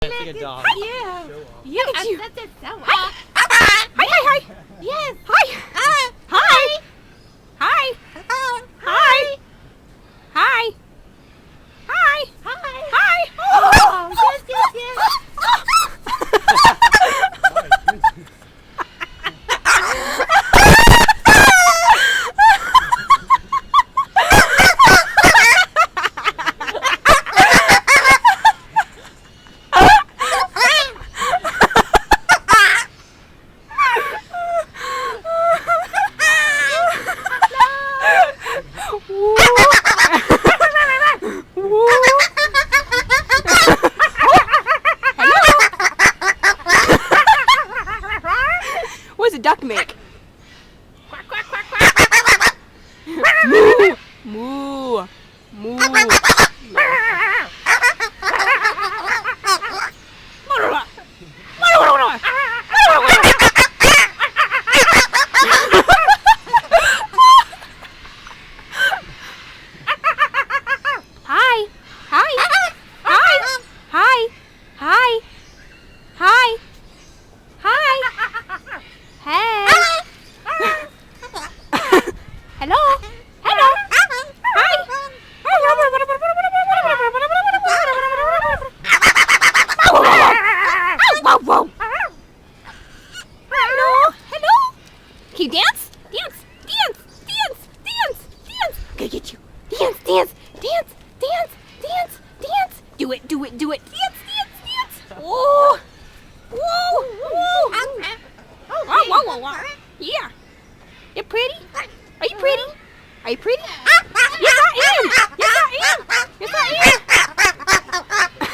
It's like a dog. Yeah. Show off. Yeah, Look at you. that's it. So Hi. Hi. Yes. Hi. Hi. Hi. Hi. Hi. Hi. Hi. Hi. Oh, yes, yes, yes. What does a duck make? Quack, quack, quack, quack. Moo. Moo. Moo. Hi. Hi. Hi. Hi. Hi. Hi. Hi. Hey. Hello. Hello. Hi. Whoa, whoa. Hello. Hello. Can you dance? Dance. Dance. Dance. Dance. Dance. I'm gonna get you. Dance. Dance. Dance. Dance. Dance. Dance. Do it. Do it. Do it. Dance. Dance. Dance. Whoa. Whoa. Whoa. Whoa, whoa, whoa, whoa. Yeah. You're pretty? Are you pretty? Are you pretty? Yes, I am. Yes, I am. Yes, I am.